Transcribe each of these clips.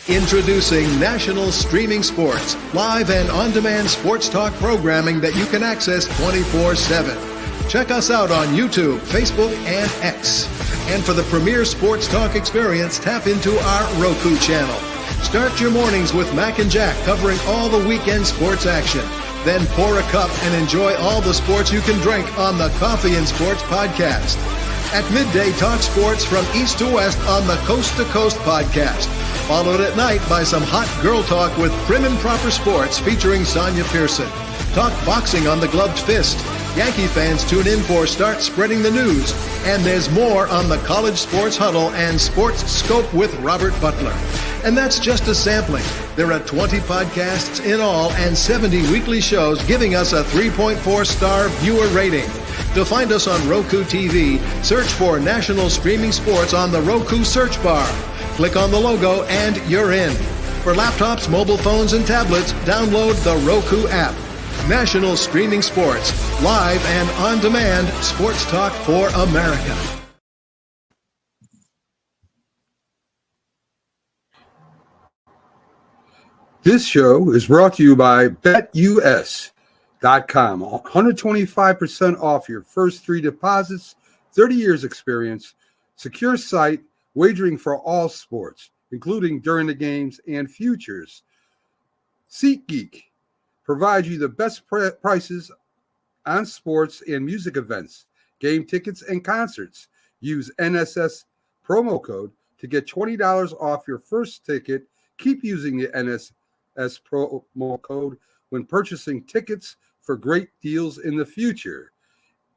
Introducing National Streaming Sports, live and on-demand sports talk programming that you can access 24/7. Check us out on YouTube, Facebook, and X. And for the premier sports talk experience, tap into our Roku channel. Start your mornings with Mac and Jack covering all the weekend sports action. Then pour a cup and enjoy all the sports you can drink on the Coffee and Sports podcast. At midday, talk sports from east to west on the Coast to Coast podcast. Followed at night by some hot girl talk with Prim and Proper Sports featuring Sonia Pearson. Talk boxing on the Gloved Fist. Yankee fans tune in for Start Spreading the News. And there's more on the College Sports Huddle and Sports Scope with Robert Butler. And that's just a sampling. There are 20 podcasts in all and 70 weekly shows giving us a 3.4-star viewer rating. To find us on Roku TV, search for National Streaming Sports on the Roku search bar. Click on the logo and you're in. For laptops, mobile phones, and tablets, download the Roku app. National Streaming Sports, live and on-demand sports talk for America. This show is brought to you by BetUS.com. 125% off your first 3 deposits, 30 years experience, secure site, wagering for all sports, including during the games and futures. SeatGeek provides you the best prices on sports and music events, game tickets, and concerts. Use NSS promo code to get $20 off your first ticket. Keep using the NSS promo code when purchasing tickets for great deals in the future.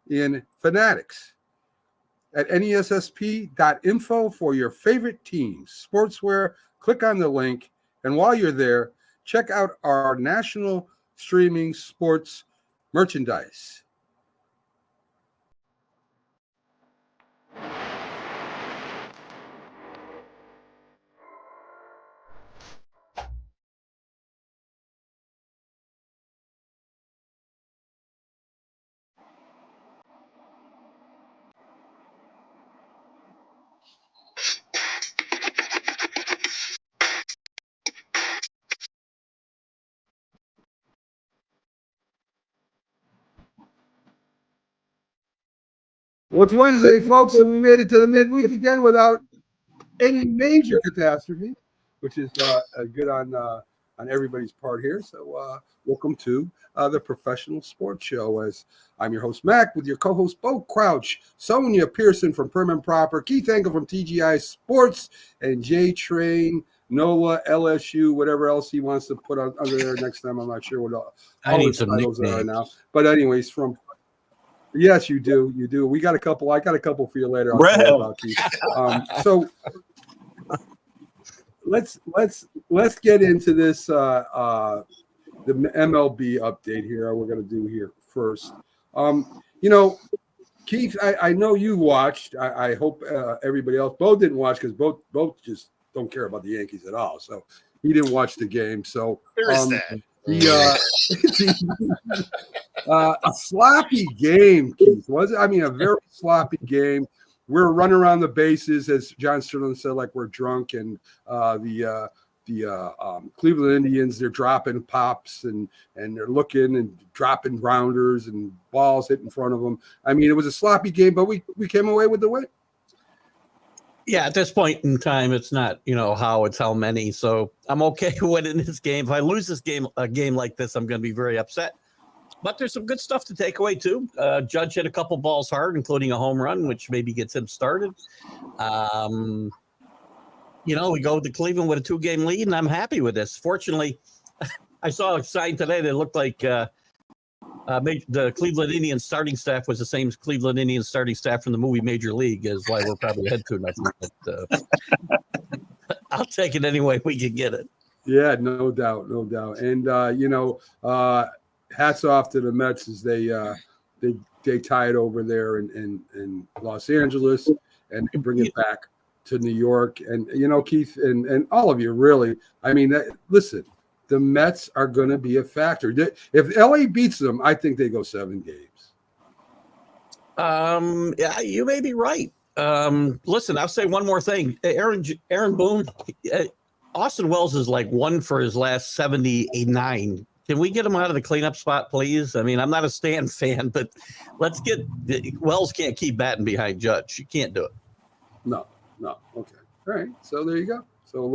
In Fanatics at nessp.info for your favorite teams, sportswear. Click on the link, and while you're there, check out our national streaming sports merchandise. Well, it's Wednesday, folks, and we made it to the midweek again without any major catastrophe, which is good on everybody's part here. So welcome to the Professional Sports Show. As I'm your host, Mac, with your co-host, Bo Crouch, Sonia Pearson from Prim and Proper, Keith Engel from TGI Sports, and J-Train, NOLA, LSU, whatever else he wants to put under there next time. I'm not sure what all his titles are now. But anyways, from yes, you do. You do. We got a couple. I got a couple for you later. I'll tell you about Keith. So let's get into this the MLB update here. We're going to do here first. Keith, I know you watched. I hope everybody else. Bo didn't watch because Bo just don't care about the Yankees at all. So he didn't watch the game. So where is that? A sloppy game, Keith, was it? I mean, a very sloppy game. We're running around the bases, as John Sterling said, like we're drunk, and the Cleveland Indians, they're dropping pops and they're looking and dropping rounders and balls hit in front of them. I mean, it was a sloppy game, but we came away with the win. Yeah, at this point in time, it's not, how, it's how many. So I'm okay winning this game. If I lose this game, a game like this, I'm going to be very upset. But there's some good stuff to take away, too. Judge hit a couple balls hard, including a home run, which maybe gets him started. We go to Cleveland with a 2-game lead, and I'm happy with this. Fortunately, I saw a sign today that looked like the Cleveland Indians starting staff was the same as Cleveland Indians starting staff from the movie Major League, is why we're probably ahead 2-0. But I'll take it any way we can get it. Yeah, no doubt. And hats off to the Mets as they tie it over there in Los Angeles and bring it back to New York. And Keith and all of you, really. I mean, listen. The Mets are going to be a factor. If LA beats them, I think they go 7 games. Yeah, you may be right. Listen, I'll say one more thing. Aaron Boone, Austin Wells is like 1 for his last 79. Can we get him out of the cleanup spot, please? I mean, I'm not a Stan fan, but let's get Wells can't keep batting behind Judge. You can't do it. No. Okay. All right. So there you go. So a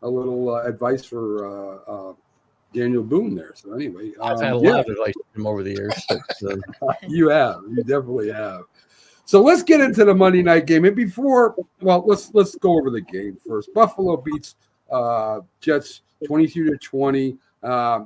little advice for Daniel Boone there. So anyway, I've had a lot of advice from him over the years. But, you definitely have. So let's get into the Monday night game. And before, let's go over the game first. Buffalo beats Jets 22-20.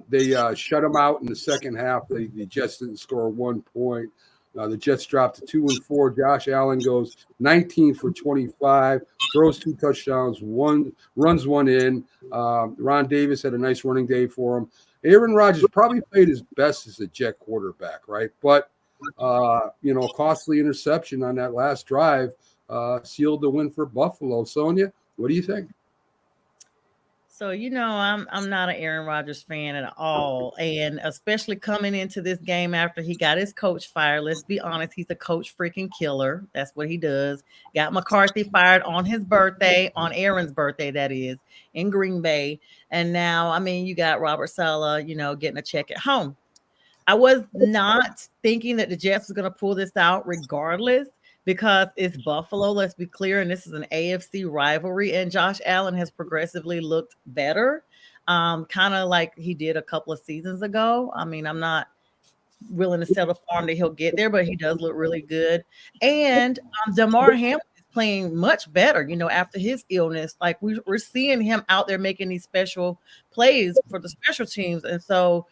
They shut them out in the second half. The Jets didn't score 1 point. The Jets dropped to 2-4. Josh Allen goes 19 for 25, throws 2 touchdowns, runs one in. Ron Davis had a nice running day for him. Aaron Rodgers probably played his best as a Jet quarterback, right? But a costly interception on that last drive sealed the win for Buffalo. Sonia, what do you think? So, I'm not an Aaron Rodgers fan at all. And especially coming into this game after he got his coach fired. Let's be honest, he's a coach freaking killer. That's what he does. Got McCarthy fired on his birthday, on Aaron's birthday, that is, in Green Bay. And now, you got Robert Saleh, getting a check at home. I was not thinking that the Jets was going to pull this out regardless, because it's Buffalo, let's be clear, and this is an AFC rivalry, and Josh Allen has progressively looked better, kind of like he did a couple of seasons ago. I'm not willing to settle for him that he'll get there, but he does look really good. And Damar Hamlin is playing much better, after his illness. Like we're seeing him out there making these special plays for the special teams, and so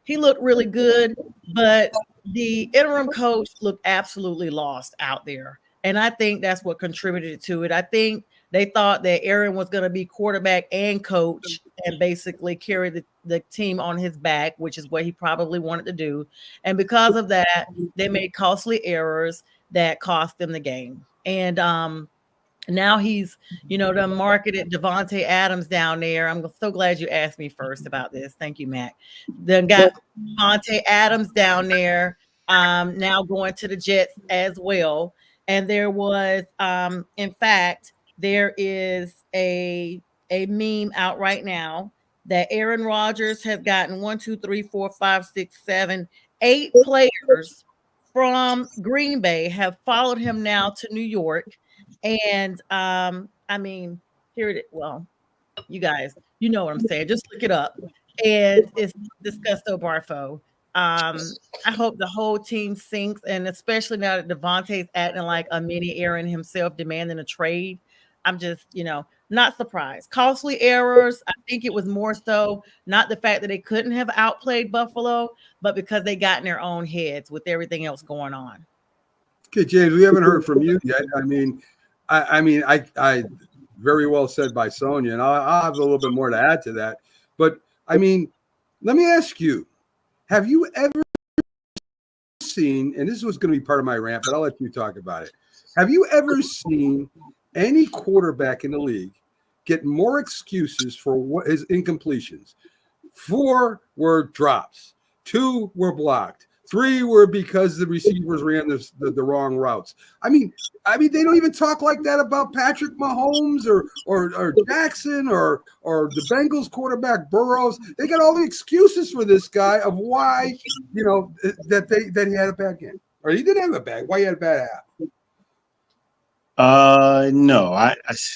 he looked really good, but the interim coach looked absolutely lost out there. And I think that's what contributed to it. I think they thought that Aaron was going to be quarterback and coach and basically carry the team on his back, which is what he probably wanted to do. And because of that, they made costly errors that cost them the game. And now he's, the marketed Devontae Adams down there. I'm so glad you asked me first about this. Thank you, Mac. Then got Devontae Adams down there, now going to the Jets as well. And there was, in fact, there is a meme out right now that Aaron Rodgers has gotten 8 players from Green Bay have followed him now to New York. And here it is. Well, you guys, you know what I'm saying. Just look it up. And it's Disgusto Barfo. I hope the whole team sinks, and especially now that Devontae's acting like a mini Aaron himself, demanding a trade. I'm just, not surprised. Costly errors. I think it was more so not the fact that they couldn't have outplayed Buffalo, but because they got in their own heads with everything else going on. Okay, James, we haven't heard from you yet. I very well said by Sonia, and I'll have a little bit more to add to that. But let me ask you, have you ever seen, and this was going to be part of my rant, but I'll let you talk about it. Have you ever seen any quarterback in the league get more excuses for what his incompletions? 4 were drops, 2 were blocked, 3 were because the receivers ran the wrong routes. They don't even talk like that about Patrick Mahomes or Jackson or the Bengals quarterback Burrows. They got all the excuses for this guy of why, that he had a bad game. Or he didn't have a bad, why he had a bad half. No,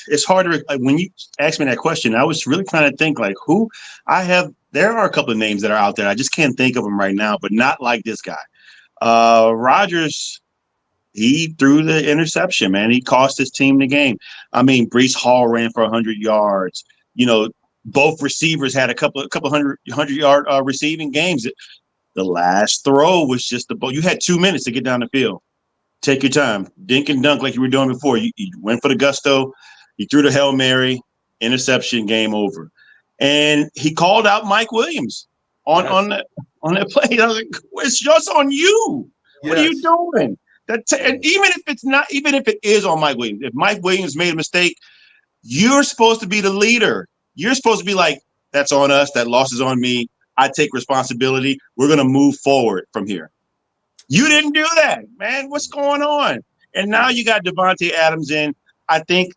it's hard to, when you asked me that question, I was really trying to think who there are a couple of names that are out there. I just can't think of them right now, but not like this guy. Rodgers, he threw the interception, man. He cost his team the game. Breece Hall ran for 100 yards. Both receivers had a couple 100-yard receiving games. The last throw was just the ball. You had 2 minutes to get down the field. Take your time. Dink and dunk like you were doing before. You went for the gusto. You threw the Hail Mary, interception, game over. And he called out Mike Williams on that play. I was like, it's just on you. Yes. What are you doing? And even if it is on Mike Williams, if Mike Williams made a mistake, you're supposed to be the leader. You're supposed to be like, that's on us. That loss is on me. I take responsibility. We're going to move forward from here. You didn't do that, man. What's going on? And now you got Devontae Adams in. I think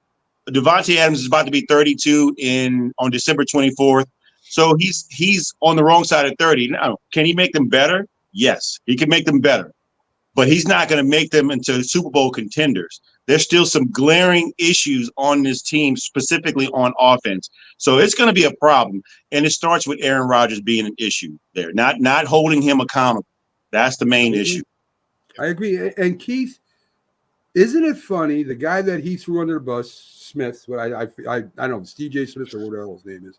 Devontae Adams is about to be 32 on December 24th. So he's on the wrong side of 30. Now, can he make them better? Yes, he can make them better. But he's not going to make them into Super Bowl contenders. There's still some glaring issues on this team, specifically on offense. So it's going to be a problem. And it starts with Aaron Rodgers being an issue there, not holding him accountable. That's the main issue. I agree. And Keith, isn't it funny, the guy that he threw under the bus, Smith, what I don't know, it's TJ Smith or whatever his name is.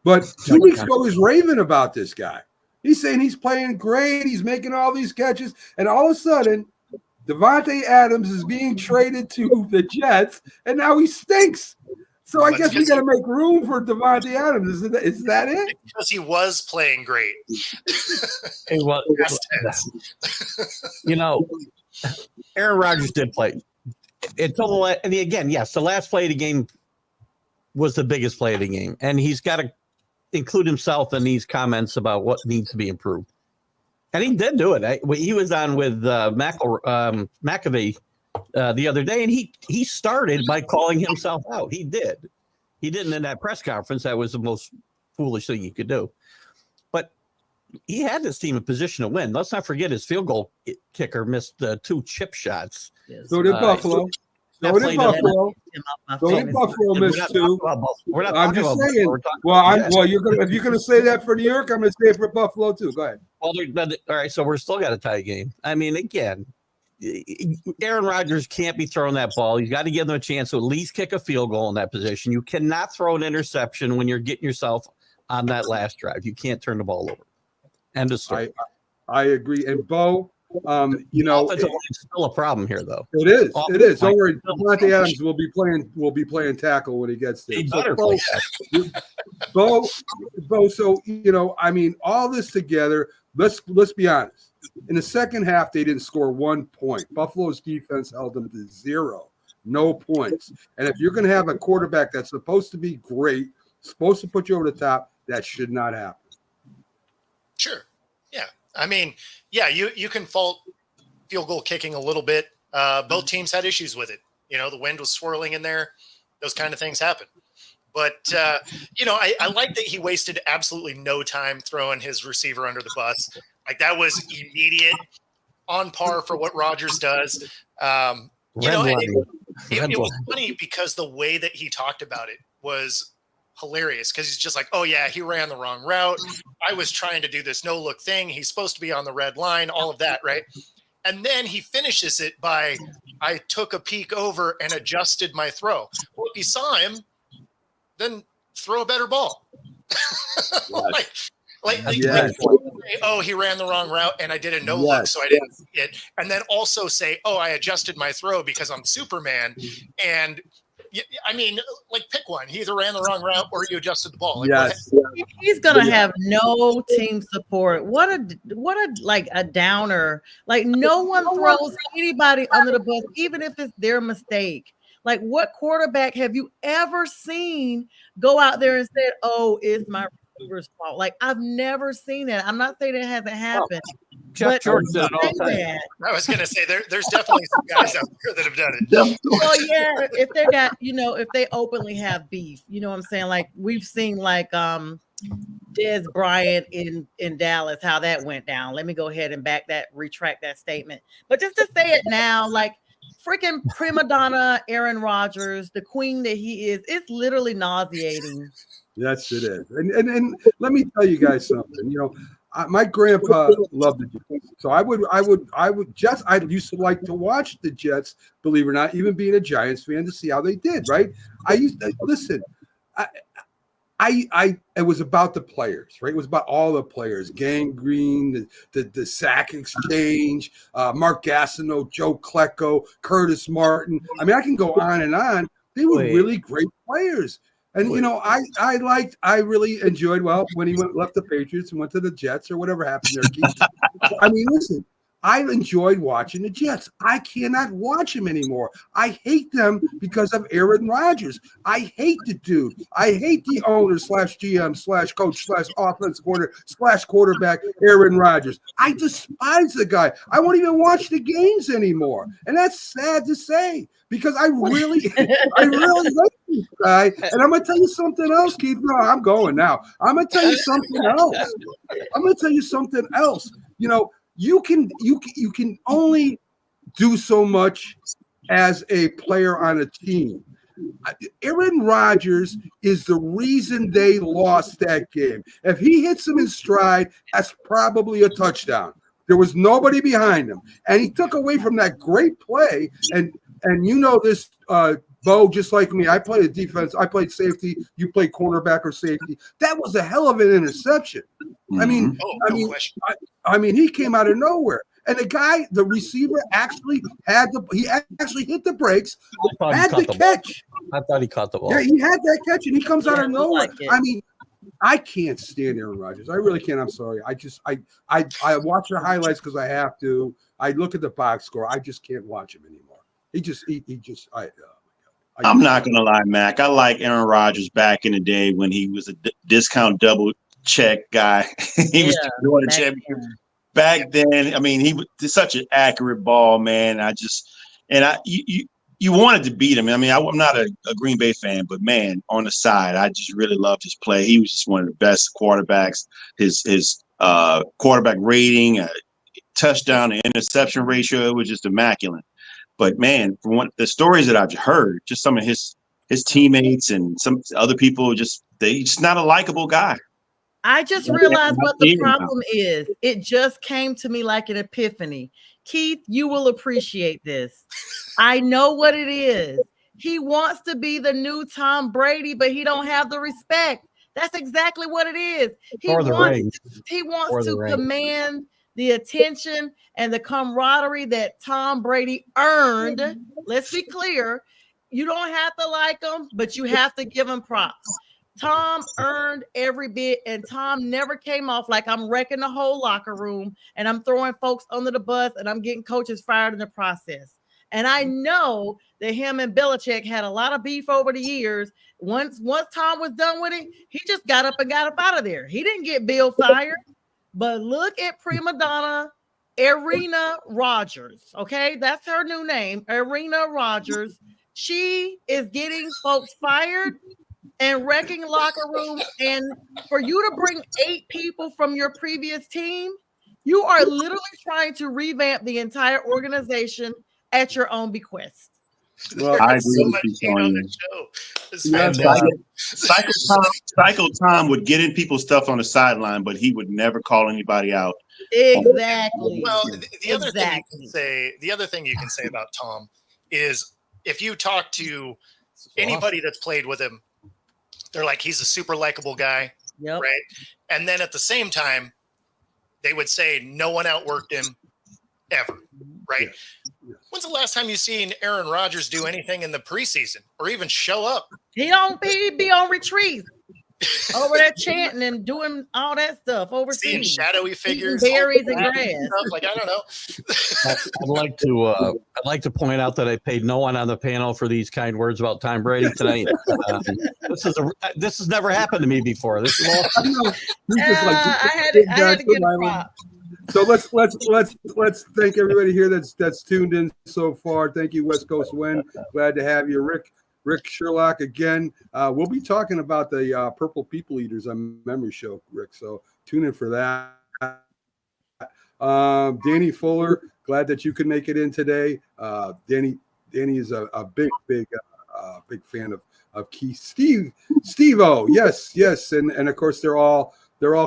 But 2 weeks ago, he was raving about this guy. He's saying he's playing great. He's making all these catches. And all of a sudden, Devontae Adams is being traded to the Jets, and now he stinks. So I guess we got to make room for Devontae Adams. Is that it? Because he was playing great. Aaron Rodgers did play. The last play of the game was the biggest play of the game, and he's got to include himself in these comments about what needs to be improved. And he did do it. He was on with McAvey the other day, and he started by calling himself out. He did. He didn't in that press conference. That was the most foolish thing he could do. But he had this team in position to win. Let's not forget his field goal kicker missed 2 chip shots. So did Buffalo. So did Buffalo. Buffalo missed 2. We're not I'm just saying. If you're gonna say that for New York, I'm gonna say it for Buffalo too. Go ahead. Well, all right. So we're still got a tie game. I mean, again, Aaron Rodgers can't be throwing that ball. He's got to give them a chance to at least kick a field goal in that position. You cannot throw an interception when you're getting yourself on that last drive. You can't turn the ball over. End of story. I agree. And Bo, it's still a problem here, though. It is. It is. Don't worry. Devontae Adams will be playing tackle when he gets there. Bo. So I mean, all this together. Let's be honest. In the second half, they didn't score 1 point. Buffalo's defense held them to 0, no points. And if you're going to have a quarterback that's supposed to be great, supposed to put you over the top, that should not happen. Sure. Yeah. I mean, yeah, you can fault field goal kicking a little bit. Both teams had issues with it. The wind was swirling in there. Those kind of things happen. But, I like that he wasted absolutely no time throwing his receiver under the bus. Like, that was immediate, on par for what Rodgers does. It was funny because the way that he talked about it was hilarious, because he's just like, oh, yeah, he ran the wrong route. I was trying to do this no-look thing. He's supposed to be on the red line, all of that, right? And then he finishes it by, I took a peek over and adjusted my throw. Well, if you saw him, then throw a better ball. Oh, he ran the wrong route and I did a no look, so I didn't see it. And then also say, oh, I adjusted my throw because I'm Superman. And I mean, pick one. He either ran the wrong route or you adjusted the ball. He's gonna have no team support. What a downer. Like, no one throws anybody under the bus, even if it's their mistake. Like, what quarterback have you ever seen go out there and said, "Oh, it's my receiver's fault"? Like, I've never seen that. I'm not saying it hasn't happened. Jeff George did it all the time. I was going to say there's definitely some guys out there that have done it. Well, yeah, if they got, if they openly have beef, you know what I'm saying? Like, we've seen Dez Bryant in Dallas, how that went down. Let me go ahead and retract that statement. But just to say it now, freaking prima donna Aaron Rodgers, the queen that he is, it's literally nauseating. Yes, it is. And let me tell you guys something. My grandpa loved the Jets, so I used to like to watch the Jets, believe it or not, even being a Giants fan, to see how they did. Right? I used to listen. It was about the players, right? It was about all the players, Gangrene, the sack exchange, Mark Gastineau, Joe Klecko, Curtis Martin. I mean, I can go on and on. They were really great players. And, I really enjoyed, when he left the Patriots and went to the Jets or whatever happened there. I mean, listen, I enjoyed watching the Jets. I cannot watch them anymore. I hate them because of Aaron Rodgers. I hate the dude. I hate the owner / GM / coach / offensive coordinator / quarterback, Aaron Rodgers. I despise the guy. I won't even watch the games anymore. And that's sad to say because I really like this guy. And I'm going to tell you something else, Keith. No, I'm going now. I'm going to tell you something else. You know, you can only do so much as a player on a team. Aaron Rodgers is the reason they lost that game. If he hits him in stride, that's probably a touchdown. There was nobody behind him, and he took away from that great play. And you know this, Bo, just like me. I played a defense. I played safety. You played cornerback or safety. That was a hell of an interception. I mean, I mean, he came out of nowhere. And the receiver actually actually hit the brakes, had the catch. I thought he caught the ball. Yeah, he had that catch, and he comes out of nowhere. I mean, I can't stand Aaron Rodgers. I really can't. I'm sorry. I watch the highlights because I have to. I look at the box score. I just can't watch him anymore. I'm not gonna lie, Mac. I like Aaron Rodgers back in the day when he was a discount double check guy. He was doing a championship. Back then, I mean, he was such an accurate ball, man. You wanted to beat him. I mean, I'm not a Green Bay fan, but man, on the side, I just really loved his play. He was just one of the best quarterbacks. His quarterback rating, touchdown to interception ratio, it was just immaculate. But man, from the stories that I've heard, just some of his teammates and some other people, he's just not a likable guy. I just realized what the problem is. It just came to me like an epiphany. Keith, you will appreciate this. I know what it is. He wants to be the new Tom Brady, but he don't have the respect. That's exactly what it is. He wants to command the attention and the camaraderie that Tom Brady earned. Let's be clear. You don't have to like him, but you have to give him props. Tom earned every bit, and Tom never came off like I'm wrecking the whole locker room and I'm throwing folks under the bus and I'm getting coaches fired in the process. And I know that him and Belichick had a lot of beef over the years. Once Tom was done with it, he just got up out of there. He didn't get Bill fired. But look at prima donna Arena Rodgers. Okay, that's her new name, Arena Rodgers. She is getting folks fired and wrecking locker rooms. And for you to bring 8 people from your previous team, you are literally trying to revamp the entire organization at your own bequest. Well, I agree with you on the show. Psycho Tom would get in people's stuff on the sideline, but he would never call anybody out. Exactly. Well, the other thing you can say about Tom is if you talk to anybody that's played with him, they're like, he's a super likable guy, right? And then at the same time, they would say no one outworked him ever, right? Yes. When's the last time you seen Aaron Rodgers do anything in the preseason or even show up? He be on retreat over there chanting and doing all that stuff overseas. Seeing shadowy figures, berries and grass. Like I don't know. I'd like to point out that I paid no one on the panel for these kind words about Tom Brady tonight. This has never happened to me before. This is all. I had to get a prop. So let's thank everybody here that's tuned in so far. Thank you, West Coast Win. Glad to have you, Rick Sherlock again. We'll be talking about the Purple People Eaters on Memory Show, Rick. So tune in for that. Danny Fuller, glad that you could make it in today. Danny is a big fan of Keith. Steve-O, yes, and of course they're all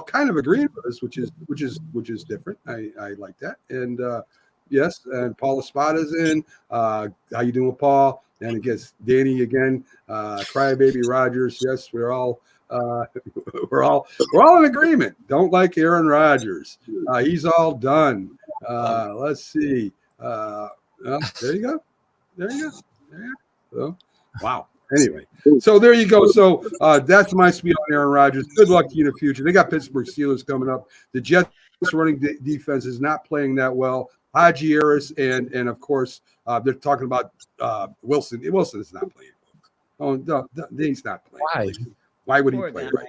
kind of agreeing with us, which is different. I like that. And yes, and Paul Espada's in. How you doing, Paul? And I guess Danny again. Crybaby Rodgers. Yes, we're all in agreement. Don't like Aaron Rodgers. He's all done. Let's see. There you go. So, wow. Anyway, so there you go. So that's my spiel on Aaron Rodgers. Good luck to you in the future. They got Pittsburgh Steelers coming up. The Jets running defense is not playing that well. Haji Harris, and of course they're talking about Wilson. Wilson is not playing. Oh no, he's not playing. Why? Why would Poor he play? guy. Right?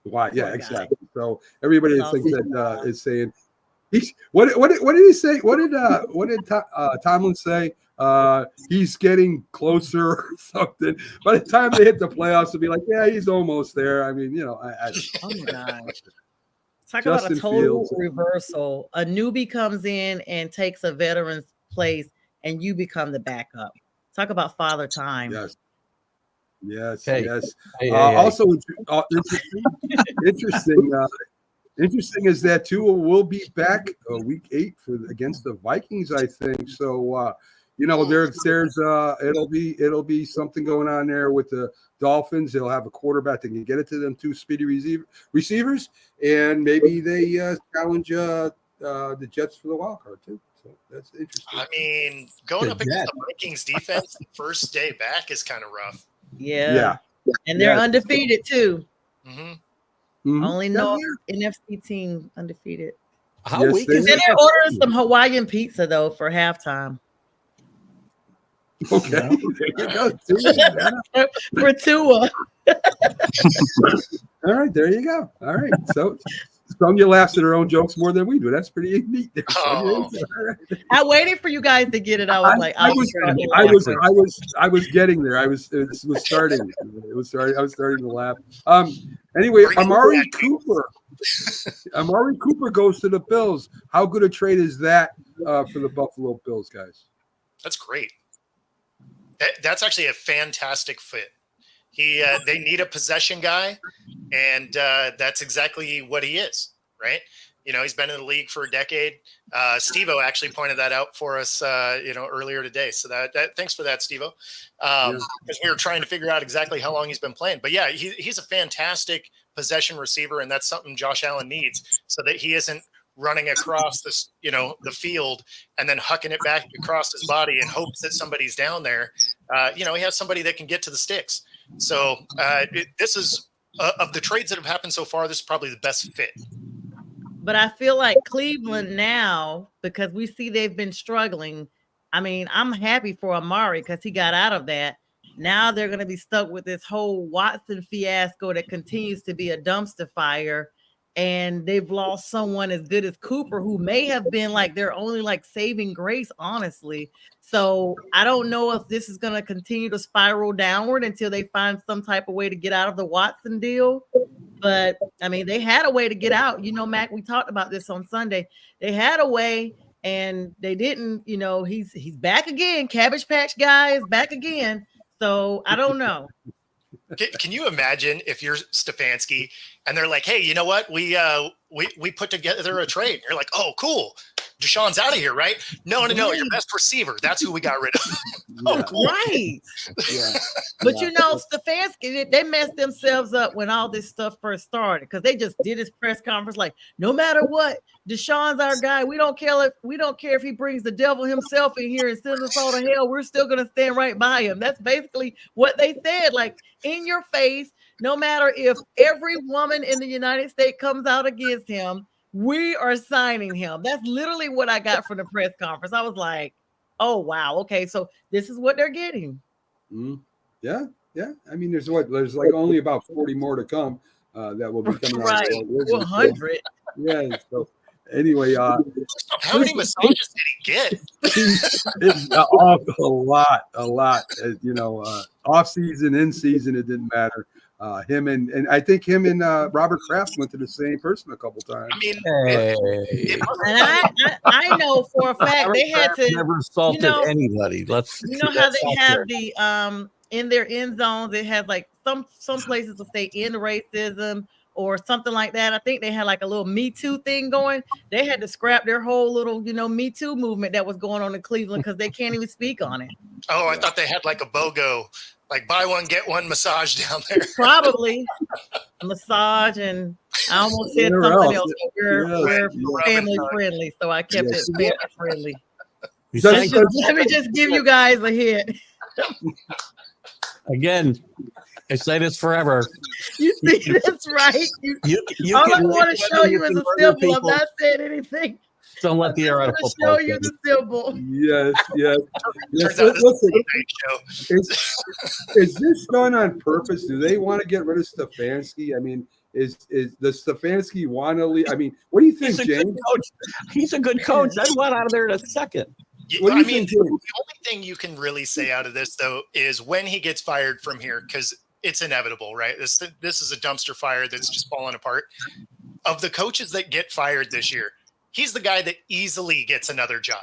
Why? Yeah, Poor guy. exactly. So everybody that Lost thinks his that job. is saying he's what did he say? What did Tomlin say? He's getting closer or something. By the time they hit the playoffs, they'll be like, yeah, he's almost there. I mean, I Oh my gosh. Talk about Justin a total Fields. reversal. A newbie comes in and takes a veteran's place, and you become the backup. Talk about father time. yes, Hey. yes. Hey, Also, interesting. Interesting is that Tua will be back week 8 against the Vikings, I think. So it'll be something going on there with the Dolphins. They'll have a quarterback that can get it to them 2 speedy receivers, and maybe they challenge the Jets for the wild card too. So that's interesting. I mean, going up against Jet. the Vikings defense the first day back is kind of rough. Yeah. And they're Yeah. undefeated too. Hmm. Mhm. Only Yeah, no NFC team undefeated. How Yes, weak they is Then it? they're ordering some Hawaiian pizza though for halftime. Okay. There you go. Tua. For Tua. All right, there you go. All right. So Sonya laughs at her own jokes more than we do. That's pretty neat. There, Sonya. Oh. All right. I waited for you guys to get it. I was like, I was getting there. It was starting. I was starting to laugh. Anyway, Bring it Amari back. Cooper. Amari Cooper goes to the Bills. How good a trade is that for the Buffalo Bills, guys? That's great. That's actually a fantastic fit. They need a possession guy, and that's exactly what he is, right? He's been in the league for a decade. Steve-O actually pointed that out for us, earlier today. So that thanks for that, Steve-O. Because we were trying to figure out exactly how long he's been playing. But yeah, he's a fantastic possession receiver, and that's something Josh Allen needs so that he isn't running across this, the field and then hucking it back across his body in hopes that somebody's down there. He has somebody that can get to the sticks. So this is of the trades that have happened so far, this is probably the best fit. But I feel like Cleveland now, because we see they've been struggling. I mean, I'm happy for Amari because he got out of that. Now they're going to be stuck with this whole Watson fiasco that continues to be a dumpster fire. And they've lost someone as good as Cooper, who may have been like their only like saving grace, honestly. So I don't know if this is going to continue to spiral downward until they find some type of way to get out of the Watson deal. But I mean, they had a way to get out. Mac, we talked about this on Sunday. They had a way and they didn't. He's back again. Cabbage Patch guy is back again. So I don't know. Can you imagine if you're Stefanski and they're like, hey, you know what? We put together a trade. And you're like, oh, cool. Deshaun's out of here, right? No, your best receiver. That's who we got rid of. Oh, cool. Right. Yeah. But Stefanski, they messed themselves up when all this stuff first started because they just did his press conference like, no matter what, Deshaun's our guy. We don't care if he brings the devil himself in here and sends us all to hell. We're still gonna stand right by him. That's basically what they said, like in your face. No matter if every woman in the United States comes out against him, we are signing him. That's literally what I got from the press conference. I was like, oh wow, okay, so this is what they're getting. Yeah. I mean, there's like only about 40 more to come that will be coming out. Right, 100. Yeah. So anyway, How many massages did he get? it's a lot. Off season, in season, it didn't matter. Him and I think him and Robert Kraft went to the same person a couple times. I mean, And I know for a fact they had to never assaulted anybody. Let's how they have the in their end zones, it has like some places will say end racism or something like that. I think they had like a little Me Too thing going. They had to scrap their whole little, Me Too movement that was going on in Cleveland because they can't even speak on it. I thought they had like a BOGO, like buy one, get one massage down there. Probably a massage, and I almost said Where something else? else. We're Yeah. family friendly, so I kept it family friendly. You Does- say- Let me just give you guys a hint. again, I say this forever. You see, that's right. You All I can want like to show women, you is a can murder symbol. I'm people. not saying anything. Don't let the air out of Show football. you the symbol. Yes, yes. yes. Turns out this is Listen, a night show. is this done on purpose? Do they want to get rid of Stefanski? I mean, does Stefanski want to leave? I mean, what do you think, He's a good James? coach. He's a good coach. I'd want out of there in a second. What do I you mean, think, the James? only thing you can really say out of this, though, is when he gets fired from here, because it's inevitable, right? This is a dumpster fire that's just falling apart. Of the coaches that get fired this year, he's the guy that easily gets another job.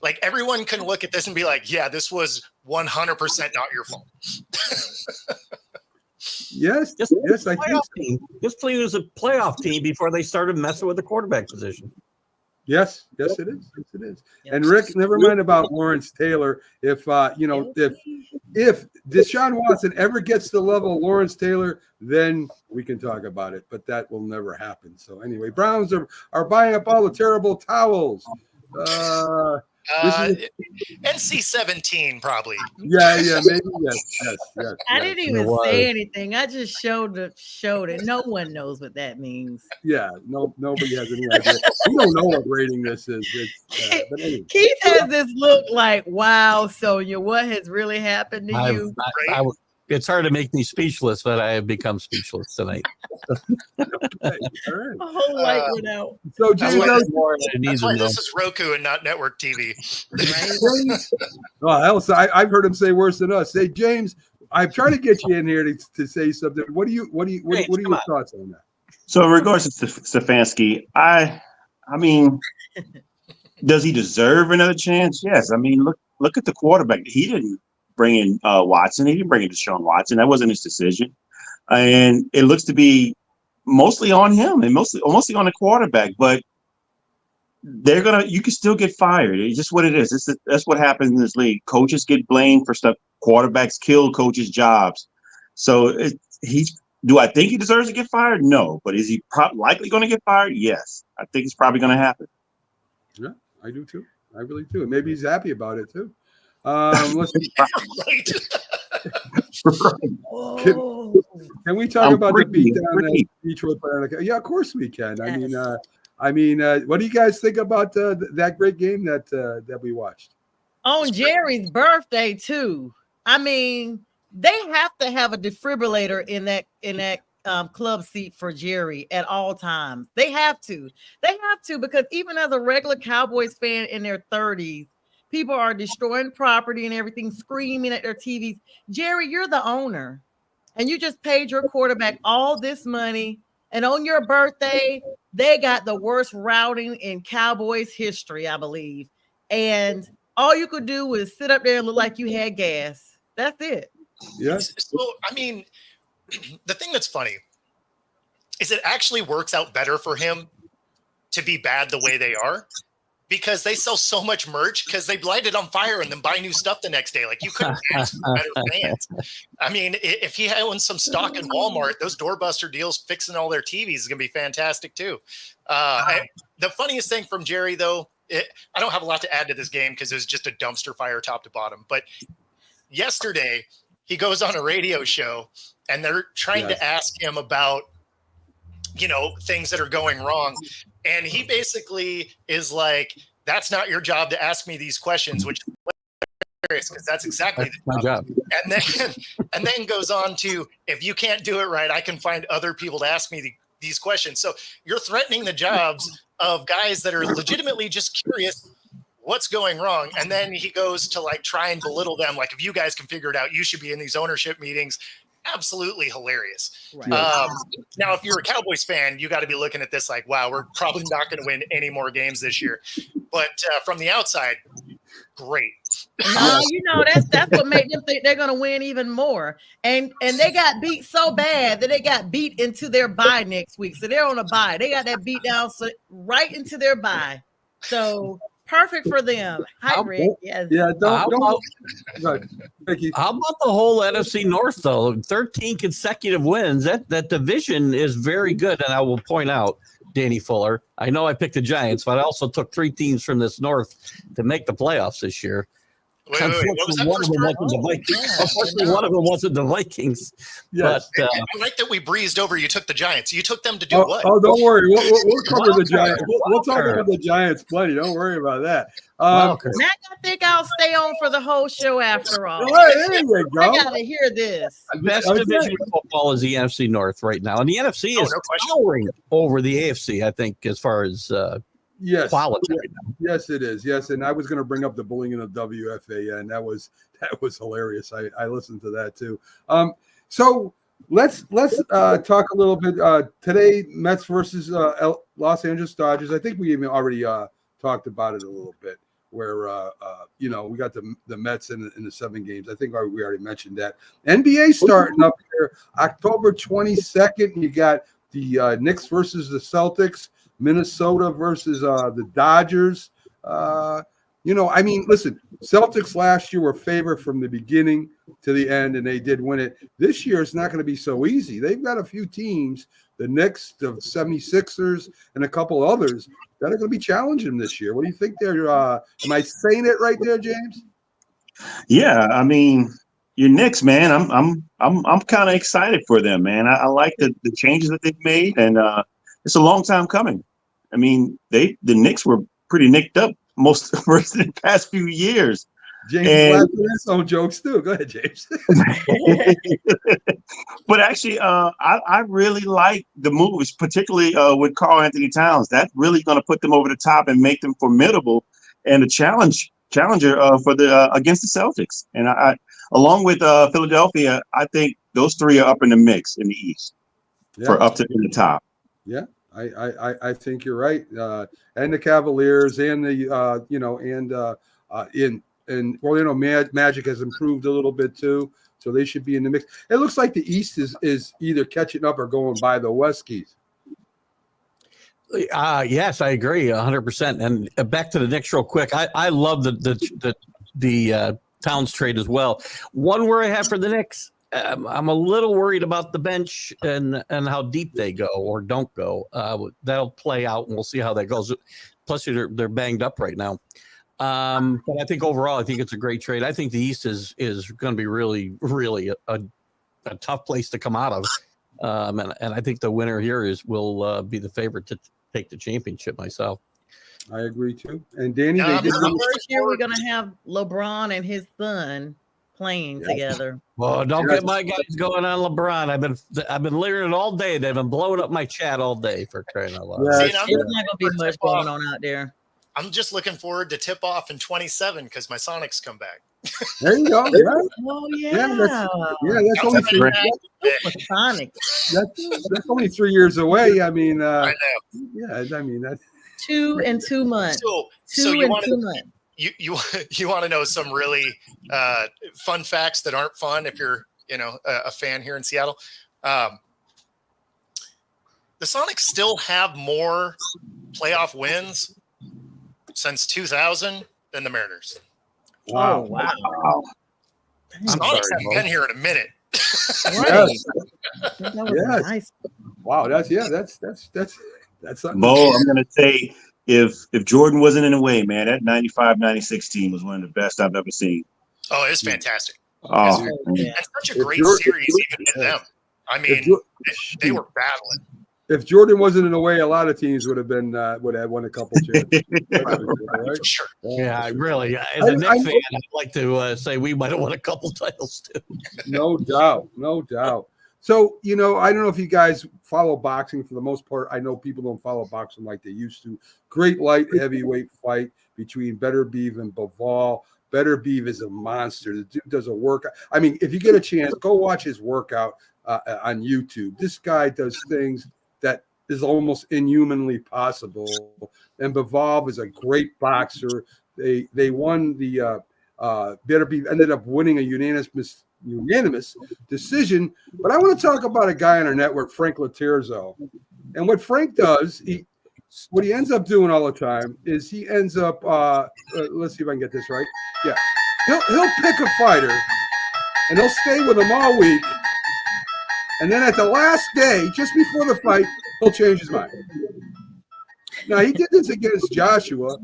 Like, everyone can look at this and be like, yeah, this was 100% not your fault. Yes, Just yes, I think playoff so. team. This team was a playoff team before they started messing with the quarterback position. Yes, yes, it is. Yes, it is. Yep. And Rick, never mind about Lawrence Taylor. If if Deshaun Watson ever gets to the level of Lawrence Taylor, then we can talk about it. But that will never happen. So anyway, Browns are buying up all the terrible towels. NC-17 probably. Yeah, maybe yes. I yes. didn't It even was. say anything. I just showed it. No one knows what that means. Yeah, nobody has any idea. We don't know what rating this is. But anyway. Keith has this look like, wow, Sonia, what has really happened to you? It's hard to make me speechless, but I have become speechless tonight. Okay, all right. A whole light went out. So That's James, why- More than it That's needs why to know. this is Roku and not network TV. oh, hell, so I've heard him say worse than us. Say, James, I'm trying to get you in here to say something. What are your thoughts on that? So in regards to Stefanski, I mean, does he deserve another chance? Yes. I mean, look at the quarterback. He didn't bring in Watson. He didn't bring in Deshaun Watson. That wasn't his decision. And it looks to be mostly on him and mostly on the quarterback. But you can still get fired. It's just what it is. That's what happens in this league. Coaches get blamed for stuff. Quarterbacks kill coaches' jobs. So do I think he deserves to get fired? No. But is he likely going to get fired? Yes. I think it's probably going to happen. Yeah, I do too. I really do. Maybe he's happy about it too. Let's Right. Oh, can we talk I'm about freaky, the beatdown freaky. that Detroit put on? Yeah, of course we can. Yes. I mean, what do you guys think about that great game that we watched? on Jerry's birthday too. I mean, they have to have a defibrillator in that club seat for Jerry at all times. They have to because even as a regular Cowboys fan in their 30s, people are destroying property and everything, screaming at their TVs. Jerry, you're the owner, and you just paid your quarterback all this money. And on your birthday, they got the worst routing in Cowboys history, I believe. And all you could do was sit up there and look like you had gas. That's it. Yes. So, I mean, the thing that's funny is it actually works out better for him to be bad the way they are, because they sell so much merch because they light it on fire and then buy new stuff the next day. Like, you couldn't ask for better fans. I mean, if he owns some stock in Walmart, those doorbuster deals fixing all their TVs is going to be fantastic too. The funniest thing from Jerry, though, I don't have a lot to add to this game because it was just a dumpster fire top to bottom. But yesterday, he goes on a radio show and they're trying to ask him about, things that are going wrong. And he basically is like, that's not your job to ask me these questions, which is hilarious because that's exactly my job. And then goes on to, if you can't do it right, I can find other people to ask me these questions. So you're threatening the jobs of guys that are legitimately just curious what's going wrong. And then he goes to try and belittle them. Like, if you guys can figure it out, you should be in these ownership meetings. Absolutely hilarious. Right. Now, if you're a Cowboys fan, you got to be looking at this like, wow, we're probably not going to win any more games this year. But from the outside, great. No, that's what made them think they're going to win even more. And they got beat so bad that they got beat into their bye next week. So they're on a bye. They got that beat down right into their bye. So perfect for them. Hi, Rick. Yes. Yeah. How Don't. about Ricky. the whole NFC North, though? 13 consecutive wins. That division is very good. And I will point out, Danny Fuller, I know I picked the Giants, but I also took 3 teams from this North to make the playoffs this year. Wait, what was that Unfortunately, one of first them part? wasn't the Vikings. yeah, Unfortunately, one of them wasn't the Vikings. Yes. But I like that we breezed over. You took the Giants. You took them to do Oh, what? oh, don't worry. We'll cover the Wild card. Giants. We'll talk Wild about the Giants plenty. Don't worry about that. Wild card. Mac, I think I'll stay on for the whole show after all. All right, there you I go. gotta hear this. Best Okay. division of football is the NFC North right now, and the NFC Oh, is no question. towering over the AFC. I think as far as Yes. quality right now. Yes, it is. Yes, and I was going to bring up the bullying of WFAN. That was hilarious. I listened to that too. So let's talk a little bit today. Mets versus Los Angeles Dodgers. I think we even already talked about it a little bit. Where we got the Mets in the 7 games. I think we already mentioned that. NBA starting up here October 22nd. You got the Knicks versus the Celtics. Minnesota versus the Dodgers. Listen, Celtics last year were favored from the beginning to the end, and they did win it. This year, it's not going to be so easy. They've got a few teams, the Knicks, the 76ers, and a couple others that are going to be challenging them this year. What do you think there? Am I saying it right there, James? Yeah, I mean, your Knicks, man. I'm kind of excited for them, man. I like the changes that they've made, and it's a long time coming. I mean, the Knicks were pretty nicked up most of the past few years. James is laughing at his own jokes too. Go ahead, James. But actually, I really like the moves, particularly with Karl Anthony Towns. That's really going to put them over the top and make them formidable and a challenger for the against the Celtics. And I along with Philadelphia, I think those 3 are up in the mix in the East for up to the top. Yeah, I think you're right. And the Cavaliers and the in Orlando Magic has improved a little bit too, so they should be in the mix. It looks like the East is either catching up or going by the West, Keith. Yes, I agree 100%. And back to the Knicks real quick. I love the Towns trade as well. One worry I have for the Knicks, I'm a little worried about the bench and how deep they go or don't go. That'll play out, and we'll see how that goes. Plus, they're banged up right now. But I think overall, I think it's a great trade. I think the East is going to be really, really a tough place to come out of. And I think the winner here will be the favorite to take the championship myself. I agree too. And Danny, Yeah, they did The first year we're gonna have LeBron and his son playing together. Well, don't get my guys going on LeBron. I've been leering it all day. They've been blowing up my chat all day for crying out loud. Yeah. See, It's not gonna be much going on out there. I'm just looking forward to tip off in 27 because my Sonics come back. There you go. Right? Oh Yeah, that's That's only a 3. big- Sonic. That's only 3 years away. I mean, I know. yeah. I mean, that's 2 and 2 months. So 2 you and want 2 to months. you want to know some really fun facts that aren't fun if you're a fan here in Seattle. The Sonics still have more playoff wins since 2000 than the Mariners. Oh wow. Sonics haven't been here in a minute. Right. Yes. That was Yes. nice. Wow. That's something. Bo, I'm going to say if Jordan wasn't in the way, man, that 95-96 team was one of the best I've ever seen. Oh, it's fantastic. Oh, Yeah. And such a If great Jordan- series even with them. I mean, they were battling. If Jordan wasn't in the way, a lot of teams would have won a couple championships. Right? For sure. Yeah, really. As I- a Knicks I- fan, I'd like to say we might have won a couple titles too. No doubt. So, I don't know if you guys follow boxing for the most part. I know people don't follow boxing like they used to. Great light heavyweight fight between Beterbiev and Bivol. Beterbiev is a monster. The dude does a workout. I mean, if you get a chance, go watch his workout on YouTube. This guy does things that is almost inhumanly possible. And Bivol is a great boxer. They won the Beterbiev ended up winning a unanimous decision. But I want to talk about a guy on our network, Frank Laterzo. And what Frank does, what he ends up doing all the time is he ends up let's see if I can get this right. Yeah. He'll pick a fighter and he'll stay with him all week. And then at the last day, just before the fight, he'll change his mind. Now he did this against Joshua,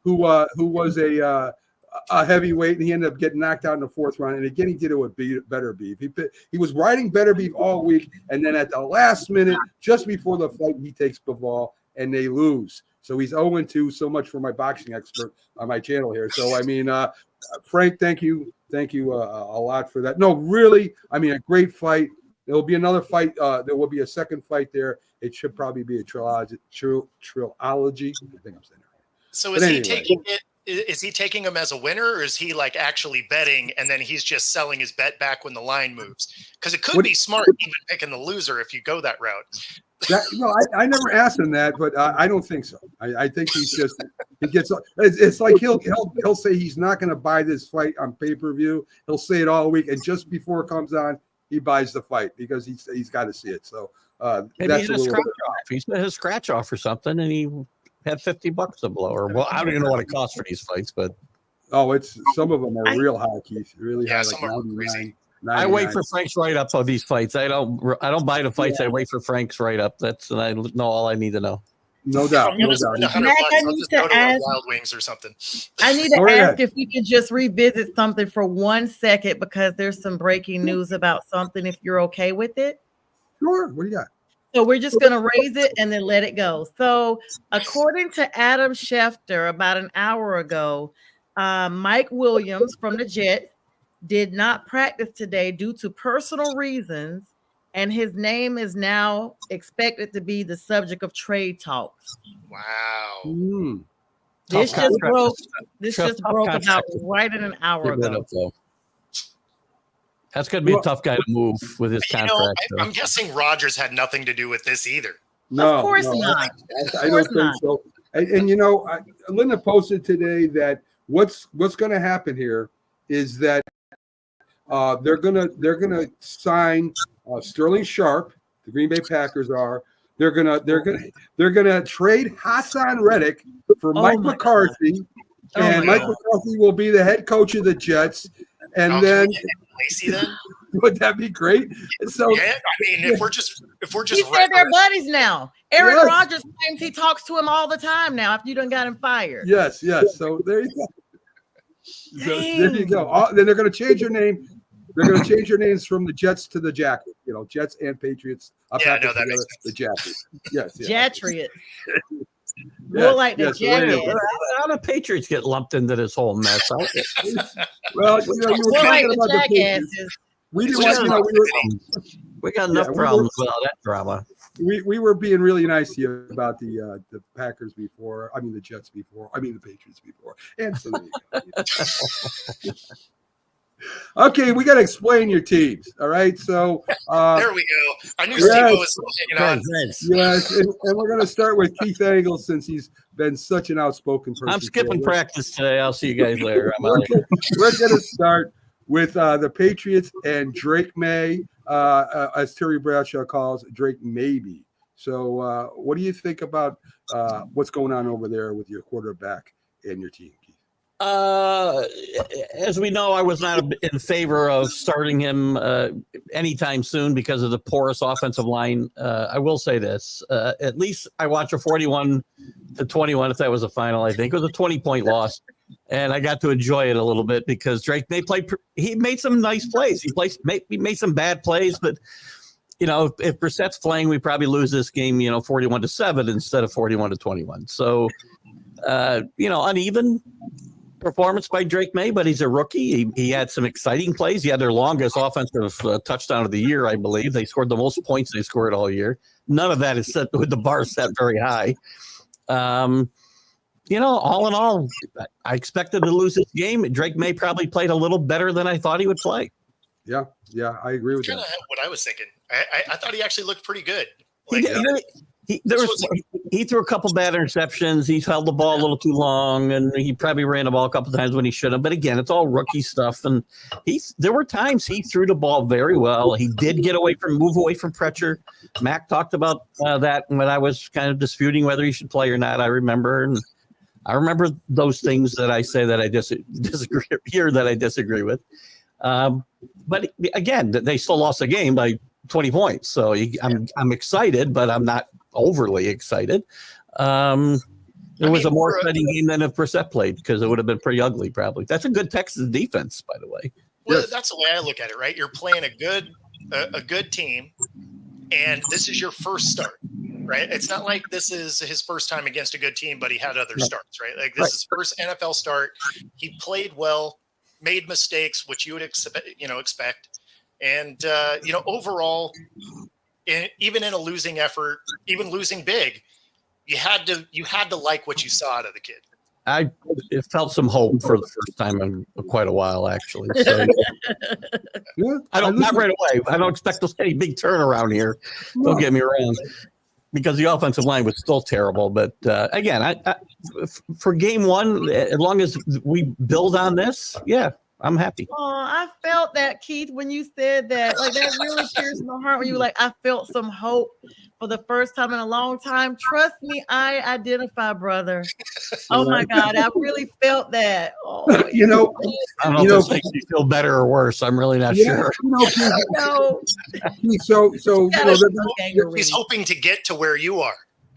who was a a heavyweight, and he ended up getting knocked out in the 4th round. And again, he did it with Better Beef. He was riding Better Beef all week, and then at the last minute, just before the fight, he takes Bivol, and they lose. So he's 0-2. So much for my boxing expert on my channel here. So I mean, Frank, thank you a lot for that. No, really, I mean, a great fight. There will be another fight. There will be a second fight there. It should probably be a trilogy. I think I'm saying that right. So But is he anyway. taking it? Is he taking him as a winner, or is he like actually betting and then he's just selling his bet back when the line moves? Because it could be smart even picking the loser if you go that route. I never asked him that, but I don't think so. I think he gets. It's like he'll say he's not going to buy this fight on pay-per-view. He'll say it all week, and just before it comes on, he buys the fight because he's got to see it. So Maybe that's he had a scratch off. He's had a scratch off or something, and he had $50 to blow. Or well, I don't even know what it costs for these fights, but it's some of them are real high, Keith. Really high, like some are crazy. 99. I wait for Frank's write up of these fights. I don't buy the fights. I wait for Frank's write up. I know all I need to know. No doubt. I'm gonna spend $100. Mac, I I'll need just to go to ask- Wild Wings or something. I need to Go ahead. ask if we could just revisit something for 1 second because there's some breaking news about something. If you're okay with it. Sure. What do you got? So we're just going to raise it and then let it go. So according to Adam Schefter, about an hour ago, Mike Williams from the Jets did not practice today due to personal reasons, and his name is now expected to be the subject of trade talks. Wow. This Tough just contract. broke. This Tough just broke about contract. right in an hour Get rid ago. of, though. That's going to be a tough guy to move with his You know, contract. so. I'm guessing Rogers had nothing to do with this either. No, Of course no, not. I don't think so. And you know, Linda posted today that what's going to happen here is that they're gonna sign Sterling Sharp. The Green Bay Packers are. They're gonna trade Hassan Reddick for Mike my McCarthy, Oh and my Mike God. McCarthy will be the head coach of the Jets. And Oh, then can we get Lacey then? would that be great? So Yeah, I mean, if we're just He said they're buddies now. Aaron Yes. Rodgers claims he talks to him all the time now after you done got him fired. yes. So there you go. So there you go. Then they're going to change your name. They're going to change your names from the Jets to the Jackets. You know, Jets and Patriots. Yeah, Packers no, that together, makes the Jackets. Yes. Jatriot. Yes, More like the yes, so there you Jackass. go. How do Patriots get lumped into this whole mess? Well, you were More talking like about the the Patriots. Jackasses. We didn't It's want, just We got enough Yeah, we problems without that drama. we were being really nice to you about the Packers before. I mean the Jets before. I mean the Patriots before. And so there you go. Okay, we got to explain your teams. All right, so there we go. I knew Yes. Steve was still hanging on. yes, and we're going to start with Keith Angle since he's been such an outspoken person. I'm skipping So practice today. I'll see you guys later. I'm We're out. we're going to start with the Patriots and Drake May, as Terry Bradshaw calls Drake Maybe. So, what do you think about what's going on over there with your quarterback and your team, Keith? As we know, I was not in favor of starting him anytime soon because of the porous offensive line. I will say this: at least I watched a 41-21. If that was a final, I think it was a 20-point loss, and I got to enjoy it a little bit because Drake may play. He made some nice plays. He made some bad plays, but you know, if Brissett's playing, we probably lose this game, 41-7 instead of 41-21. So, uneven performance by Drake May, but he's a rookie. He had some exciting plays. He had their longest offensive touchdown of the year, I believe. They scored the most points they scored all year. None of that is set with the bar set very high. All in all, I expected to lose this game. Drake May probably played a little better than I thought he would play. Yeah, I agree with Kind that. of what I was thinking. I thought he actually looked pretty good. He threw a couple bad interceptions. He held the ball a little too long, and he probably ran the ball a couple times when he should have. But again, it's all rookie stuff. And there were times he threw the ball very well. He did move away from pressure. Mac talked about that when I was kind of disputing whether he should play or not. I remember those things that I say that I disagree here that I disagree with. But again, they still lost the game by 20 points. So I'm excited, but I'm not overly excited. It was a more for exciting game than if Brissett played because it would have been pretty ugly, probably. That's a good Texas defense, by the way. Well, Yes. that's the way I look at it, right? You're playing a good team, and this is your first start, right? It's not like this is his first time against a good team, but he had other starts, right? Like this is his first NFL start. He played well, made mistakes, which you would expect, and overall, even in a losing effort, even losing big, you had to like what you saw out of the kid. It felt some hope for the first time in quite a while, actually. So, Yeah, not right away. I don't expect to see any big turnaround here. Don't get me wrong, because the offensive line was still terrible. But again, for game one, as long as we build on this, yeah, I'm happy. Oh, I felt that, Keith, when you said that. Like, that really pierced my heart when you were like, I felt some hope for the first time in a long time. Trust me, I identify, brother. Oh my God, I really felt that. Oh, you know, I don't know if this makes you feel better or worse. I'm really not sure. no. So He's hoping to get to where you are.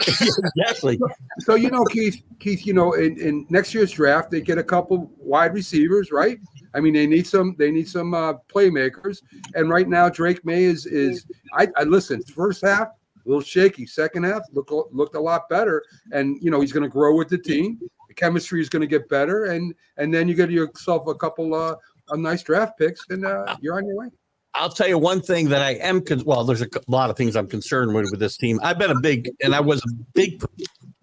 Exactly. So Keith, in next year's draft, they get a couple wide receivers, right? I mean, they need some playmakers. And right now, Drake May is I listen. First half, a little shaky. Second half, looked a lot better. And he's going to grow with the team. The chemistry is going to get better. And then you get yourself a couple of nice draft picks, and you're on your way. I'll tell you one thing that I am there's a lot of things I'm concerned with this team. I was a big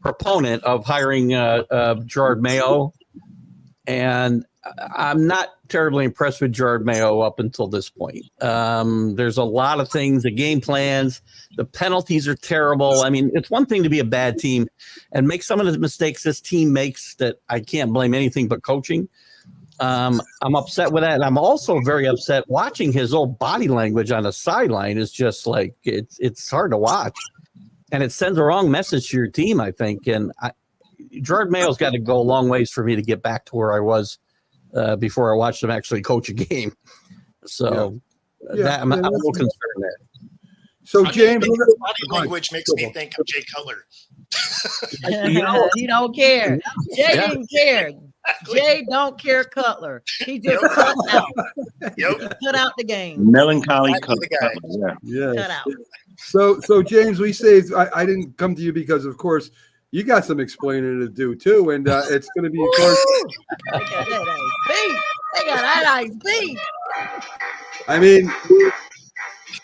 proponent of hiring Gerard Mayo, and I'm not terribly impressed with Gerard Mayo up until this point. There's a lot of things, the game plans, the penalties are terrible. I mean, it's one thing to be a bad team and make some of the mistakes this team makes that I can't blame anything but coaching. I'm upset with that. And I'm also very upset watching his old body language on the sideline is just like, it's hard to watch. And it sends a wrong message to your team, I think. And Gerard Mayo's got to go a long ways for me to get back to where I was before I watched him actually coach a game. So I'm a little concerned there. So James, body language makes me think of Jay Cutler. He don't care. Jay didn't care. Jay don't care Cutler. He just cut out. Cut out the game. Melancholy Cutler. Yeah. Cut out. So James, we saved. I didn't come to you because, of course, you got some explaining to do too, and it's going to be, of course. They got that ice beef. They got that ice beef. I mean,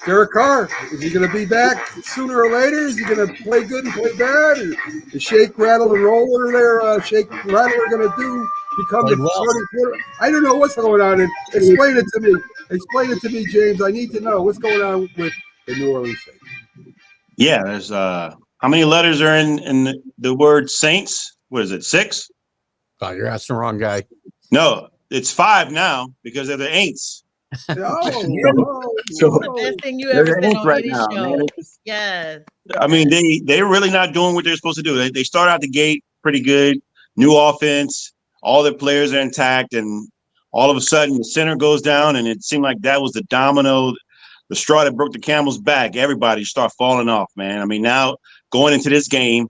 Derek Carr, is he going to be back sooner or later? Is he going to play good and play bad? Is Shake, Rattle, and Roller there? Shake, Rattler going to become the starting quarterback? I don't know what's going on. And explain it to me. Explain it to me, James. I need to know what's going on with the New Orleans Saints. Yeah, there's how many letters are in the word Saints? What is it? 6? Oh, you're asking the wrong guy. No, it's 5 now because they're the Aints. So The best thing you ever said on any show. Yes. I mean, they're really not doing what they're supposed to do. They start out the gate pretty good, new offense, all their players are intact, and all of a sudden the center goes down, and it seemed like that was the domino, the straw that broke the camel's back. Everybody start falling off, man. I mean, now going into this game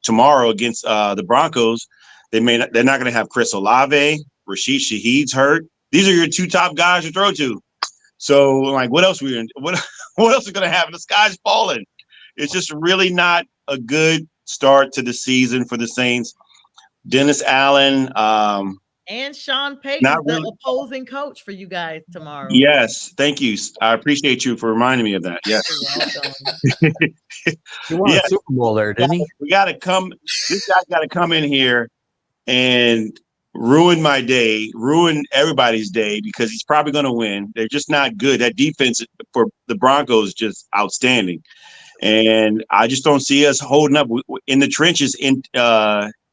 tomorrow against the Broncos, they're not going to have Chris Olave, Rashid Shaheed's hurt. These are your 2 top guys to throw to. So, like, what else what else is going to happen? The sky's falling. It's just really not a good start to the season for the Saints. Dennis Allen. And Sean Payton, really. the opposing coach for you guys tomorrow. Yes, thank you. I appreciate you for reminding me of that. Yes. He won a Super Bowl there, didn't he? We got to come. This guy's got to come in here and ruin my day, ruin everybody's day because he's probably going to win. They're just not good. That defense for the Broncos is just outstanding. And I just don't see us holding up in the trenches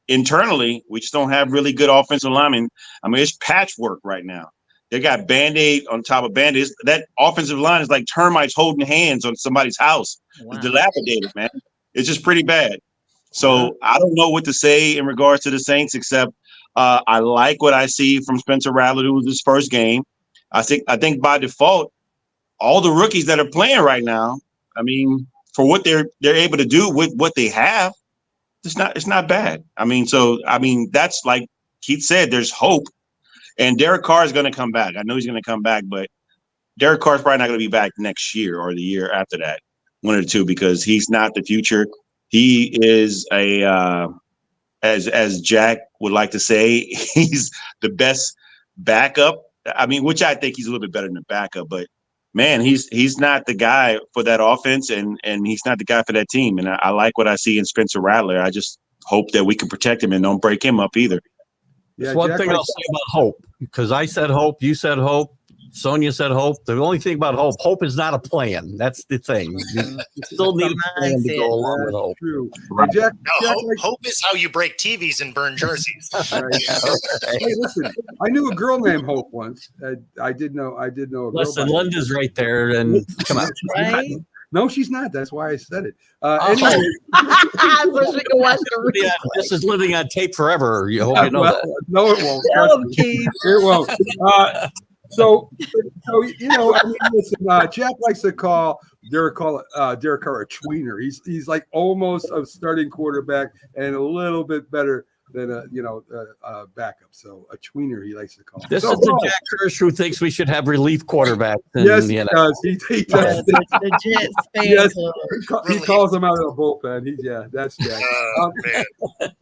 internally. We just don't have really good offensive linemen. I mean, it's patchwork right now. They got Band-Aid on top of Band-Aids. That offensive line is like termites holding hands on somebody's house. Wow. It's dilapidated, man. It's just pretty bad. So I don't know what to say in regards to the Saints except I like what I see from Spencer Rattler, who was his first game. I think by default, all the rookies that are playing right now, I mean, for what they're able to do with what they have, it's not bad. I mean, that's like Keith said, there's hope. And Derek Carr is going to come back. I know he's going to come back, but Derek Carr is probably not going to be back next year or the year after that, one or two, because he's not the future. He is as Jack would like to say, he's the best backup. I mean, which I think he's a little bit better than a backup, but man, he's not the guy for that offense, and he's not the guy for that team. And I like what I see in Spencer Rattler. I just hope that we can protect him and don't break him up either. There's one thing I'll say about hope, because I said hope, you said hope, Sonia said hope. The only thing about hope is not a plan. That's the thing. You still need a plan to go along with hope. True. Right. Jack, Hope is how you break TVs and burn jerseys. Hey, listen, I knew a girl named Hope once. I did know a girl. Listen, Linda's right there, and come on. Right? No, she's not. That's why I said it. So she can watch the Yeah, this is living on tape forever. You hope you know that. No, it won't. Tell them, Keith. It won't. So you know, I mean, listen, Jack likes to call Derek Carr a tweener. He's like almost a starting quarterback and a little bit better than a backup. So a tweener, he likes to call. This is the Jack Hirsch who thinks we should have relief quarterbacks. Yes, he does. He does. The Jets fan Yes. club. He calls him out of the bullpen. That's Jack.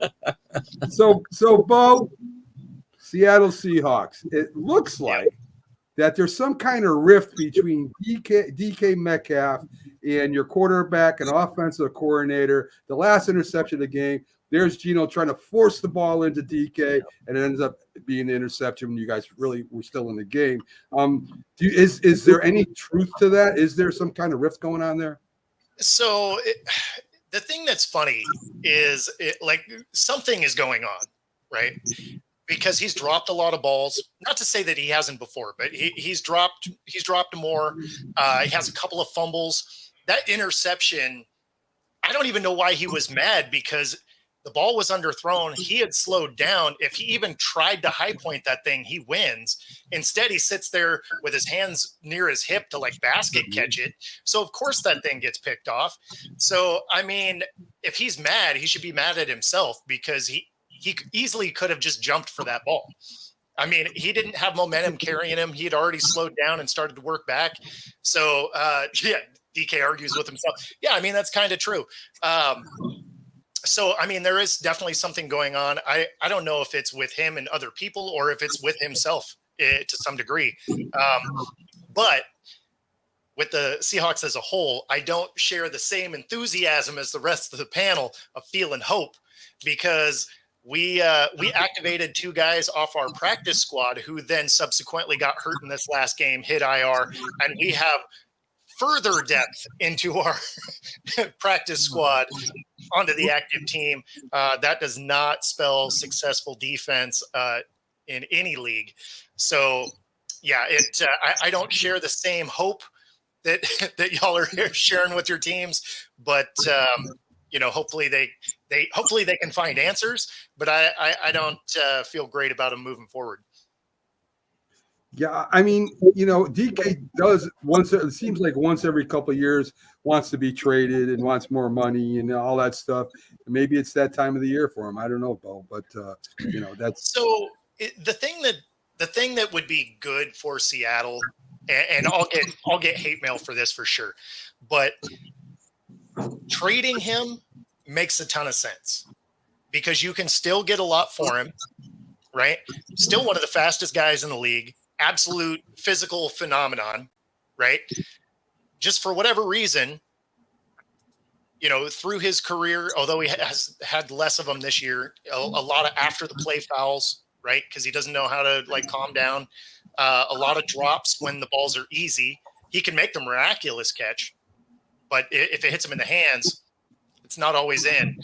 Man. So Bo, Seattle Seahawks. It looks like that there's some kind of rift between DK Metcalf and your quarterback and offensive coordinator. The last interception of the game, there's Geno trying to force the ball into DK, and it ends up being an interception when you guys really were still in the game. Is there any truth to that? Is there some kind of rift going on there? So the thing that's funny is something is going on, right? Because he's dropped a lot of balls. Not to say that he hasn't before, but he's dropped more. He has a couple of fumbles. That interception, I don't even know why he was mad, because the ball was underthrown. He had slowed down. If he even tried to high point that thing, he wins. Instead, he sits there with his hands near his hip to basket catch it. So of course that thing gets picked off. So, I mean, if he's mad, he should be mad at himself, because he easily could have just jumped for that ball. I mean, he didn't have momentum carrying him. He had already slowed down and started to work back. So, DK argues with himself. Yeah, I mean, that's kind of true. So, I mean, there is definitely something going on. I don't know if it's with him and other people or if it's with himself to some degree. But with the Seahawks as a whole, I don't share the same enthusiasm as the rest of the panel of feeling hope, because we activated two guys off our practice squad who then subsequently got hurt in this last game, hit IR, and we have further depth into our practice squad onto the active team. That does not spell successful defense in any league. So, yeah, I don't share the same hope that y'all are sharing with your teams, but hopefully they can find answers. But I don't feel great about them moving forward. Yeah, I mean, DK does it seems like once every couple of years wants to be traded and wants more money and all that stuff. Maybe it's that time of the year for him. I don't know, Bo, but that's so. The thing that would be good for Seattle, and I'll get hate mail for this for sure, but trading him makes a ton of sense, because you can still get a lot for him, right? Still one of the fastest guys in the league. Absolute physical phenomenon, right? Just for whatever reason, through his career, although he has had less of them this year, a lot of after the play fouls, right? Because he doesn't know how to calm down. A lot of drops when the balls are easy. He can make the miraculous catch, but if it hits him in the hands, it's not always in.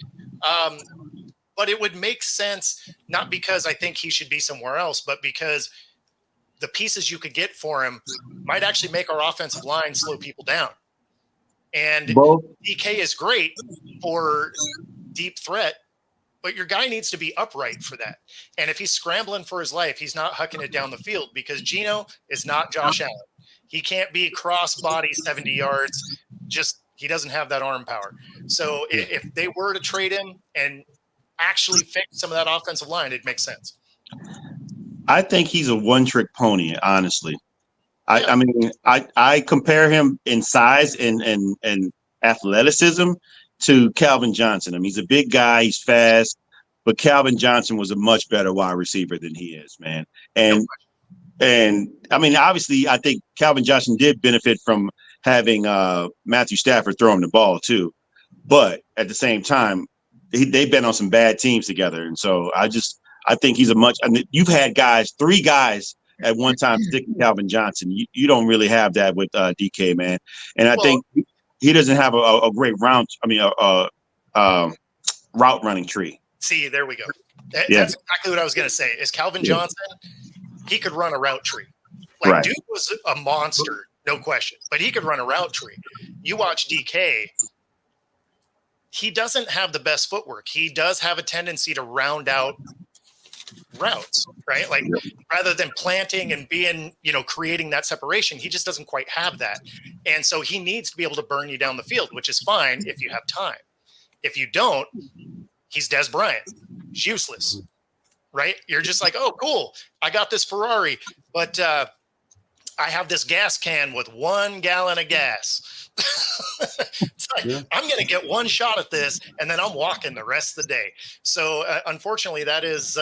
But it would make sense, not because I think he should be somewhere else, but because the pieces you could get for him might actually make our offensive line slow people down. And DK is great for deep threat, but your guy needs to be upright for that. And if he's scrambling for his life, he's not hucking it down the field, because Geno is not Josh Allen. He can't be cross body 70 yards, just He doesn't have that arm power. So if they were to trade him and actually fix some of that offensive line, it makes sense. I think he's a one-trick pony, honestly. I mean, I compare him in size and athleticism to Calvin Johnson. I mean, he's a big guy, he's fast, but Calvin Johnson was a much better wide receiver than he is, man. And I mean, obviously, I think Calvin Johnson did benefit from having Matthew Stafford throw him the ball too. But at the same time, they've been on some bad teams together, and so I think he's I mean, you've had three guys at one time sticking Calvin Johnson. You don't really have that with DK, man. And I think he doesn't have a great route running tree. See, there we go. That's exactly what I was going to say. Is Calvin Johnson? He could run a route tree. Like, dude was a monster, no question. But he could run a route tree. You watch DK. He doesn't have the best footwork. He does have a tendency to round out routes, right? Like rather than planting and being, creating that separation, he just doesn't quite have that. And so he needs to be able to burn you down the field, which is fine if you have time. If you don't, he's Des Bryant. He's useless, right? You're just like, oh, cool. I got this Ferrari, but I have this gas can with 1 gallon of gas. It's like, I'm going to get one shot at this, and then I'm walking the rest of the day. So unfortunately, that is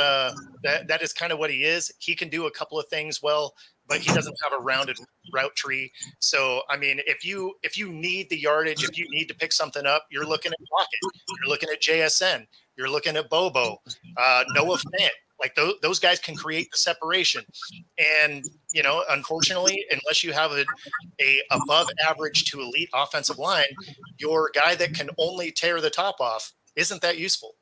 kind of what he is. He can do a couple of things well, but he doesn't have a rounded route tree. So I mean, if you need the yardage, if you need to pick something up, you're looking at Lockett, you're looking at JSN, you're looking at Bobo, Noah Fant. Like those guys can create the separation. And, unfortunately, unless you have a above average to elite offensive line, your guy that can only tear the top off isn't that useful.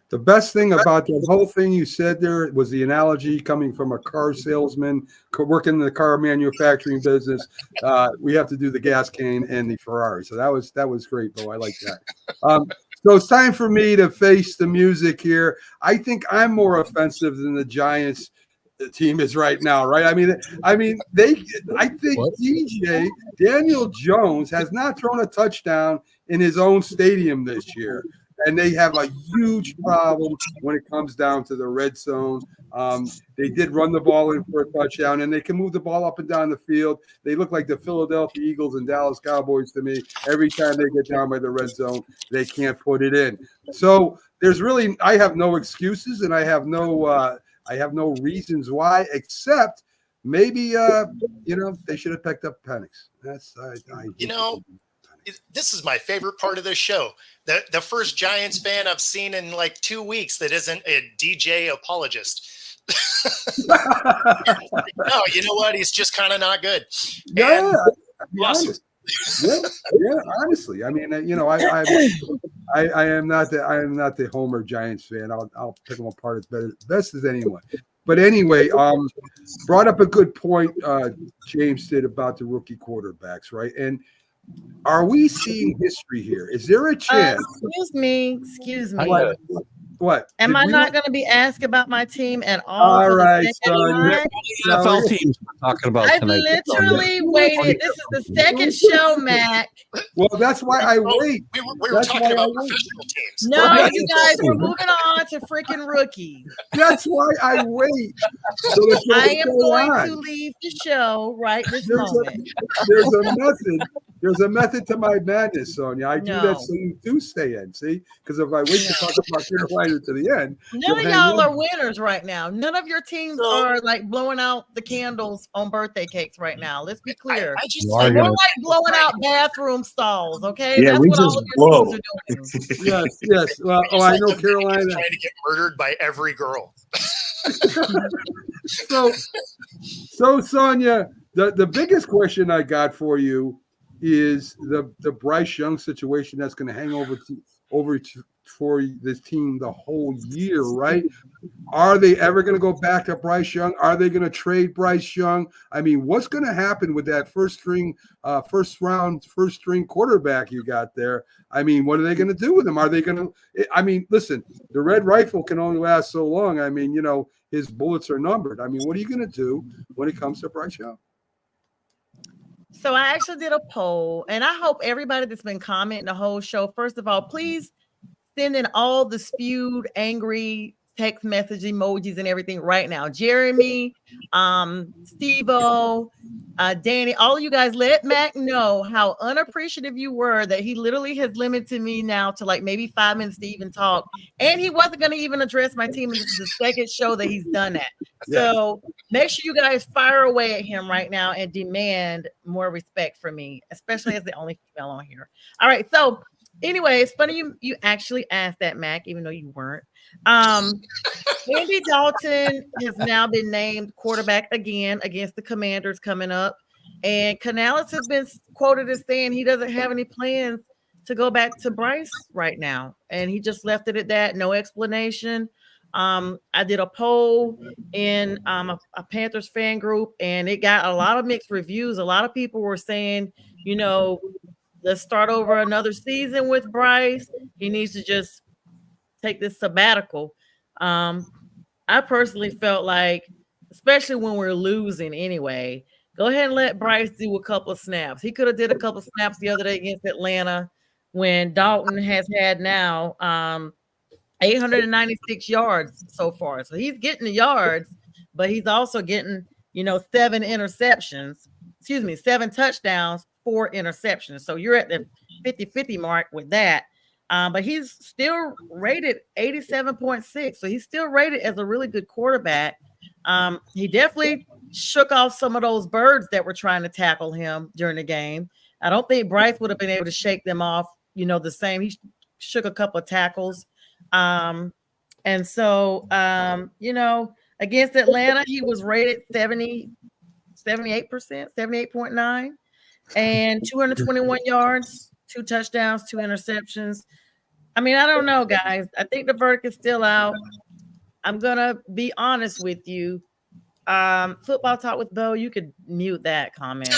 The best thing about the whole thing you said there was the analogy coming from a car salesman working in the car manufacturing business. We have to do the gas can and the Ferrari. So that was great, Bo. I like that. So it's time for me to face the music here. I think I'm more offensive than the Giants team is right now, right? I think DJ Daniel Jones has not thrown a touchdown in his own stadium this year. And they have a huge problem when it comes down to the red zone. They did run the ball in for a touchdown, and they can move the ball up and down the field. They look like the Philadelphia Eagles and Dallas Cowboys to me. Every time they get down by the red zone, they can't put it in. So I have no excuses, and I have no reasons why, except maybe they should have picked up Penix. This is my favorite part of this show. The first Giants fan I've seen in like 2 weeks that isn't a DJ apologist. No, you know what? He's just kind of not good. Yeah, awesome. Honestly, I mean, I am not the Homer Giants fan. I'll pick them apart as best as anyone. But anyway, brought up a good point. James did about the rookie quarterbacks, right? And are we seeing history here? Is there a chance? Excuse me. What? Am I not going to be asked about my team at all? All right, son. NFL teams we're talking about I've tonight. literally waited. This is the second show, Mac. Well, that's why I wait. We were talking about professional teams. No, you guys, we're moving on to freaking rookies. That's why I wait. So I am going to leave the show right this moment. There's a method to my madness, Sonia. I do that so you do stay in. See, because if I wait to talk about Carolina to the end, none of y'all are winners right now. None of your teams are like blowing out the candles on birthday cakes right now. Let's be clear. We're like blowing out bathroom stalls. Okay, yeah, that's we what just all of your teams are doing. Yes. Well, I know Carolina trying to get murdered by every girl. So Sonia, the biggest question I got for you is the Bryce Young situation that's going to hang over for this team the whole year, right? Are they ever going to go back to Bryce Young? Are they going to trade Bryce Young? I mean, what's going to happen with that first string quarterback you got there? I mean, what are they going to do with him? Are they going to? I mean, listen, the red rifle can only last so long. I mean, his bullets are numbered. I mean, what are you going to do when it comes to Bryce Young? So I actually did a poll, and I hope everybody that's been commenting the whole show, first of all, please send in all the spewed, angry text message emojis and everything right now. Jeremy, Steve-O, Danny, all of you guys, let Mac know how unappreciative you were that he literally has limited me now to like maybe 5 minutes to even talk. And he wasn't going to even address my team. And this is the second show that he's done that. Yeah. So make sure you guys fire away at him right now and demand more respect for me, especially as the only female on here. All right. So anyway, it's funny you actually asked that, Mac, even though you weren't. Andy Dalton has now been named quarterback again against the Commanders coming up. And Canales has been quoted as saying he doesn't have any plans to go back to Bryce right now. And he just left it at that. No explanation. I did a poll in a Panthers fan group, and it got a lot of mixed reviews. A lot of people were saying, let's start over another season with Bryce. He needs to just take this sabbatical. I personally felt like, especially when we're losing anyway, go ahead and let Bryce do a couple of snaps. He could have did a couple of snaps the other day against Atlanta when Dalton has had now 896 yards so far. So he's getting the yards, but he's also getting, 7 touchdowns, 4 interceptions. So you're at the 50-50 mark with that. But he's still rated 87.6. So he's still rated as a really good quarterback. He definitely shook off some of those birds that were trying to tackle him during the game. I don't think Bryce would have been able to shake them off, the same. He shook a couple of tackles. And so, against Atlanta, he was rated 78%, 78.9, and 221 yards, 2 touchdowns, 2 interceptions. I mean, I don't know, guys. I think the verdict is still out. I'm going to be honest with you. Football Talk with Bo, you could mute that comment.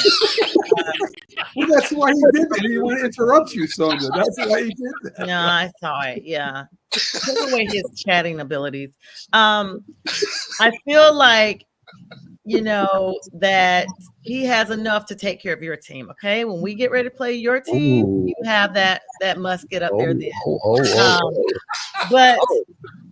Well, that's why he did that. He didn't want to interrupt you, Sonia. That's why he did that. No, I saw it. Yeah. Take away his chatting abilities. I feel like, that he has enough to take care of your team. Okay. When we get ready to play your team, you have that musket up there then. But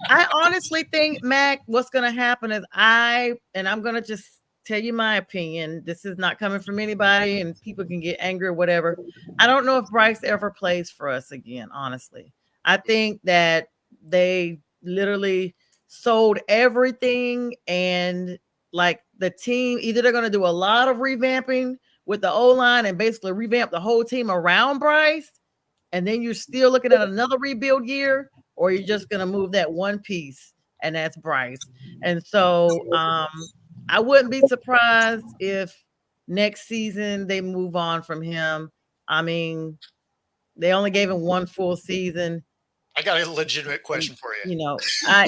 I honestly think, Mac, what's going to happen is I'm going to just tell you my opinion. This is not coming from anybody and people can get angry or whatever. I don't know if Bryce ever plays for us again, honestly. I think that they literally sold everything, and like the team, either they're going to do a lot of revamping with the O-line and basically revamp the whole team around Bryce, and then you're still looking at another rebuild year, or you're just going to move that one piece, and that's Bryce. And so I wouldn't be surprised if next season they move on from him. I mean, they only gave him one full season. I got a legitimate question for you.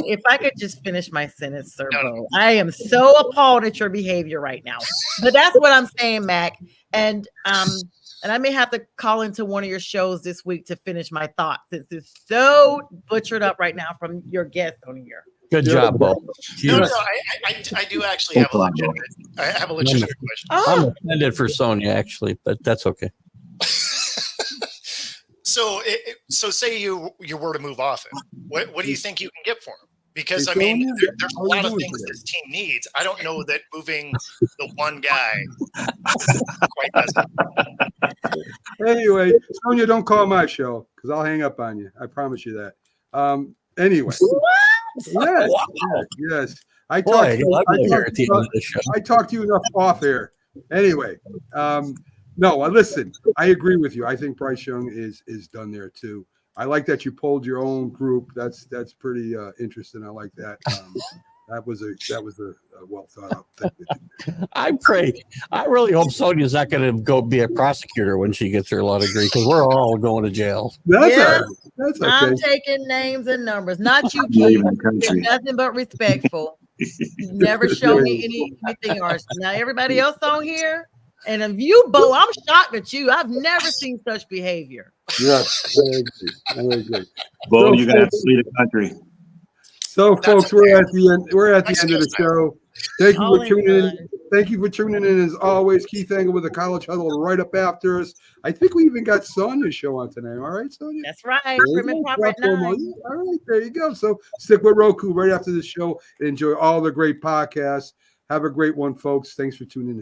If I could just finish my sentence, Sir Bo. I am so appalled at your behavior right now. But that's what I'm saying, Mac. And I may have to call into one of your shows this week to finish my thoughts. It's so butchered up right now from your guest on here. Good job, Bo. No, I do actually have a legitimate question. I'm offended for Sonia, actually, but that's okay. So say you were to move off him. What do you think you can get for him? Because I mean, there's a lot of things this team needs. I don't know that moving the one guy quite does it. Anyway, Sonia, don't call my show because I'll hang up on you. I promise you that. Anyway. Yes. Yes. I talked to you enough off air. Anyway, listen, I agree with you. I think Bryce Young is done there too. I like that you polled your own group. That's pretty interesting. I like that. That was a well thought out thing. I really hope Sonia's not going to go be a prosecutor when she gets her law degree, because we're all going to jail. That's okay. I'm taking names and numbers, not you, Keith. You're nothing but respectful. You never show me anything else. Now everybody else on here, and if you, Bo, I'm shocked at you. I've never seen such behavior. Yes, I agree. Bo, you're gonna have to flee the country. So, folks, we're at the end. We're at the end of the show. Thank you All for in tuning in. one. Thank you for tuning in as always. Keith Engel with the College Huddle right up after us. I think we even got Sonia's show on today. All right, Sonia? That's right. There you Prim and go. proper at Platform 9. on- All right, there you go. So stick with Roku right after the show and enjoy all the great podcasts. Have a great one, folks. Thanks for tuning in.